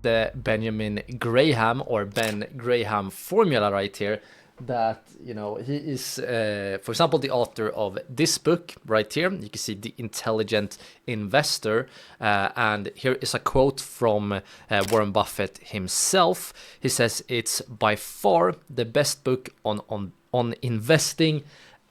the Benjamin Graham or Ben Graham formula right here, that, you know, he is, for example, the author of this book right here. You can see The Intelligent Investor. And here is a quote from Warren Buffett himself. He says, "It's by far the best book on investing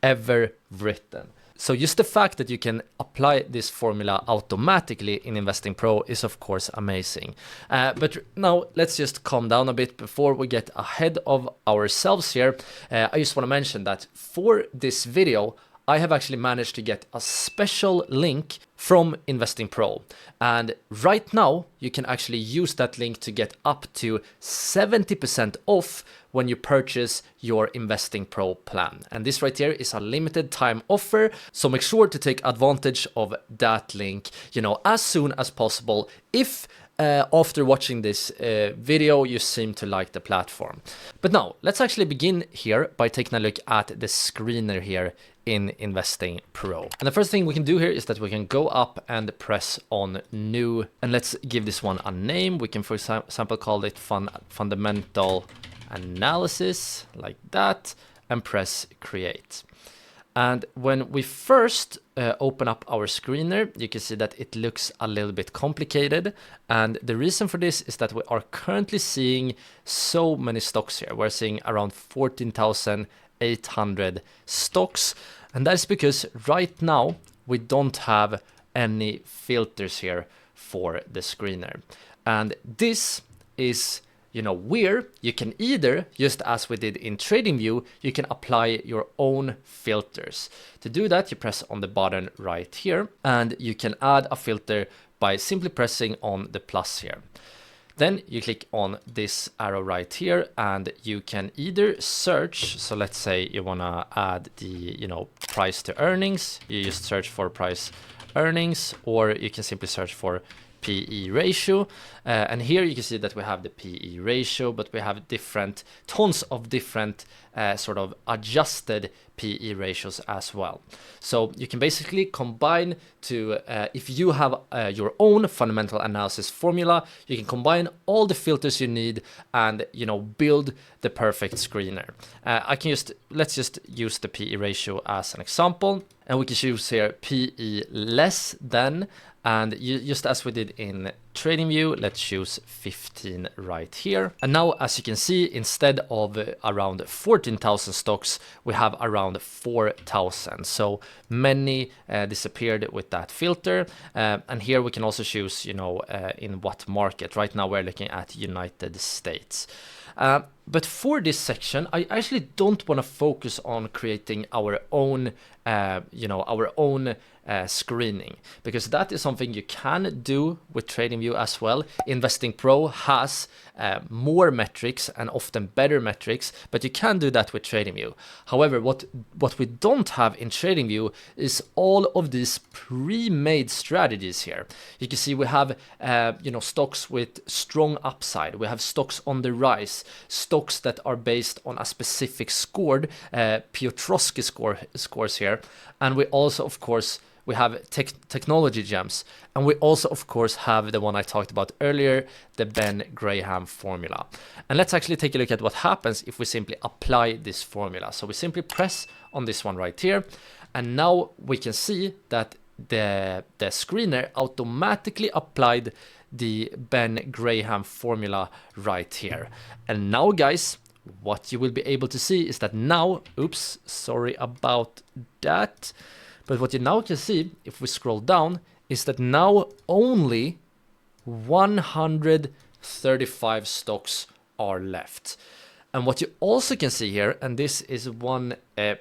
ever written." So just the fact that you can apply this formula automatically in InvestingPro is of course amazing. But now let's just calm down a bit before we get ahead of ourselves here. I just want to mention that for this video, I have actually managed to get a special link from InvestingPro. And right now, you can actually use that link to get up to 70% off when you purchase your InvestingPro plan. And this right here is a limited time offer. So make sure to take advantage of that link, you know, as soon as possible, if after watching this video, you seem to like the platform. But now, let's actually begin here by taking a look at the screener here in InvestingPro. And the first thing we can do here is that we can go up and press on new, and let's give this one a name. We can, for example, call it fundamental analysis, like that, and press create. And when we first open up our screener, you can see that it looks a little bit complicated. And the reason for this is that we are currently seeing so many stocks here. We're seeing around 14,800 stocks. And that's because right now we don't have any filters here for the screener. And this is, you know, where you can either, just as we did in TradingView, you can apply your own filters. To do that, you press on the button right here, and you can add a filter by simply pressing on the plus here. Then you click on this arrow right here, and you can either search. So let's say you want to add the, you know, price to earnings. You just search for price earnings, or you can simply search for PE ratio. And here you can see that we have the PE ratio, but we have tons of different sort of adjusted PE ratios as well. So you can basically combine to, if you have your own fundamental analysis formula, you can combine all the filters you need and, you know, build the perfect screener. Let's just use the PE ratio as an example, and we can choose here PE less than. And just as we did in TradingView, let's choose 15 right here. And now, as you can see, instead of around 14,000 stocks, we have around 4,000. So many disappeared with that filter. And here we can also choose, you know, in what market. Right now we're looking at United States. But for this section, I actually don't want to focus on creating our own, screening, because that is something you can do with TradingView as well. InvestingPro has more metrics and often better metrics, but you can do that with TradingView. However, what we don't have in TradingView is all of these pre-made strategies here. You can see we have stocks with strong upside. We have stocks on the rise, stocks that are based on a specific scored Piotrowski scores here, and we also, of course, we have technology gems, and we also, of course, have the one I talked about earlier, the Ben Graham formula. And let's actually take a look at what happens if we simply apply this formula. So we simply press on this one right here, and now we can see that the screener automatically applied the Ben Graham formula right here. And now, guys, what you will be able to see is that now, oops, sorry about that. But what you now can see, if we scroll down, is that now only 135 stocks are left. And what you also can see here, and this is one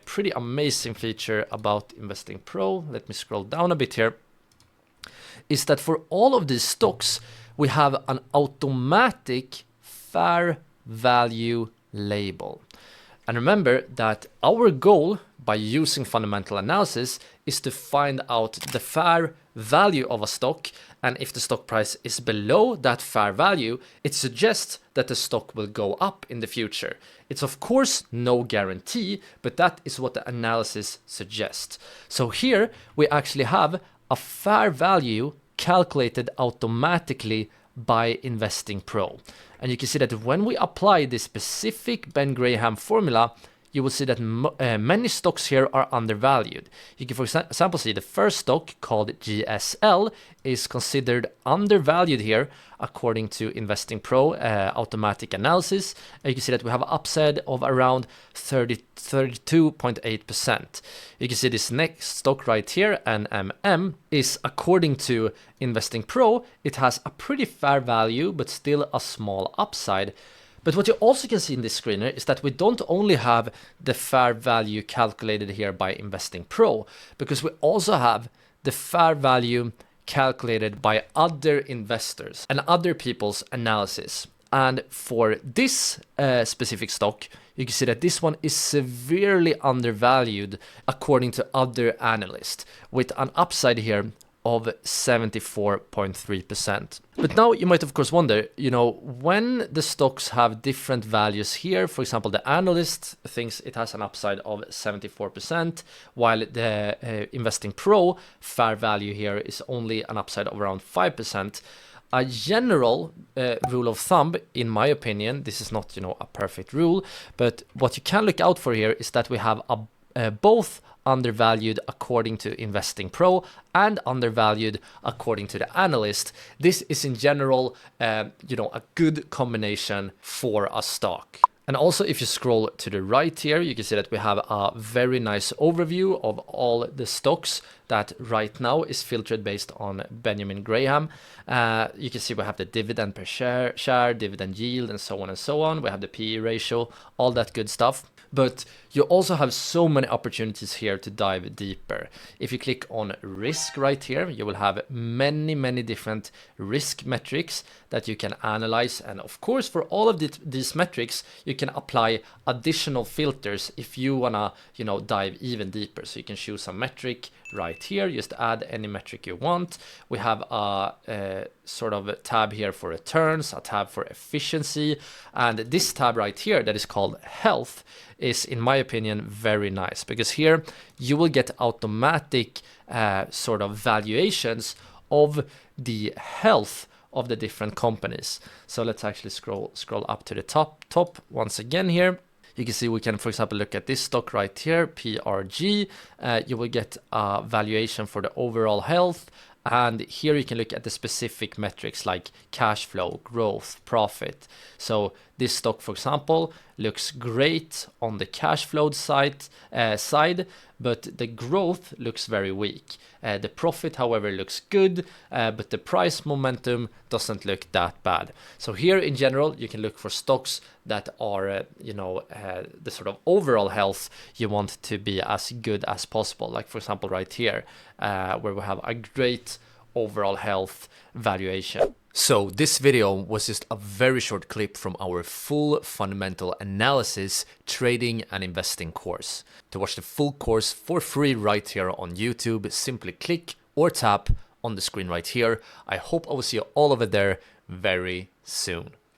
pretty amazing feature about InvestingPro, let me scroll down a bit here, is that for all of these stocks, we have an automatic fair value label. And remember that our goal by using fundamental analysis is to find out the fair value of a stock, and if the stock price is below that fair value, it suggests that the stock will go up in the future. It's of course no guarantee, but that is what the analysis suggests. So here we actually have a fair value calculated automatically by InvestingPro. And you can see that when we apply this specific Ben Graham formula, you will see that many stocks here are undervalued. You can, for example, see the first stock called GSL is considered undervalued here according to InvestingPro automatic analysis. And you can see that we have an upside of around 32.8%. You can see this next stock right here, NMM, is according to InvestingPro, it has a pretty fair value, but still a small upside. But what you also can see in this screener is that we don't only have the fair value calculated here by InvestingPro, because we also have the fair value calculated by other investors and other people's analysis. And for this specific stock, you can see that this one is severely undervalued according to other analysts, with an upside here of 74.3%. But now you might of course wonder, when the stocks have different values here, for example, the analyst thinks it has an upside of 74%, while the InvestingPro fair value here is only an upside of around 5%. A general rule of thumb, in my opinion, this is not, a perfect rule, but what you can look out for here is that we have both undervalued according to InvestingPro and undervalued according to the analyst. This is in general, a good combination for a stock. And also, if you scroll to the right here, you can see that we have a very nice overview of all the stocks that right now is filtered based on Benjamin Graham. You can see we have the dividend per share, dividend yield, and so on and so on. We have the PE ratio, all that good stuff. But you also have so many opportunities here to dive deeper. If you click on risk right here, you will have many different risk metrics that you can analyze. And of course, for all of these metrics, you can apply additional filters if you wanna, dive even deeper. So you can choose a metric right here, just add any metric you want. We have a sort of a tab here for returns, a tab for efficiency, and this tab right here that is called health is, in my opinion, very nice, because here you will get automatic sort of valuations of the health of the different companies. So let's actually scroll up to the top once again here. You can see we can, for example, look at this stock right here, PRG. You will get a valuation for the overall health. And here you can look at the specific metrics like cash flow, growth, profit. So this stock, for example, looks great on the cash flow side, but the growth looks very weak. The profit, however, looks good, but the price momentum doesn't look that bad. So here in general, you can look for stocks that are, the sort of overall health you want to be as good as possible. Like, for example, right here, where we have a great overall health valuation. So this video was just a very short clip from our full fundamental analysis, trading and investing course. To watch the full course for free right here on YouTube, simply click or tap on the screen right here. I hope I will see you all over there very soon.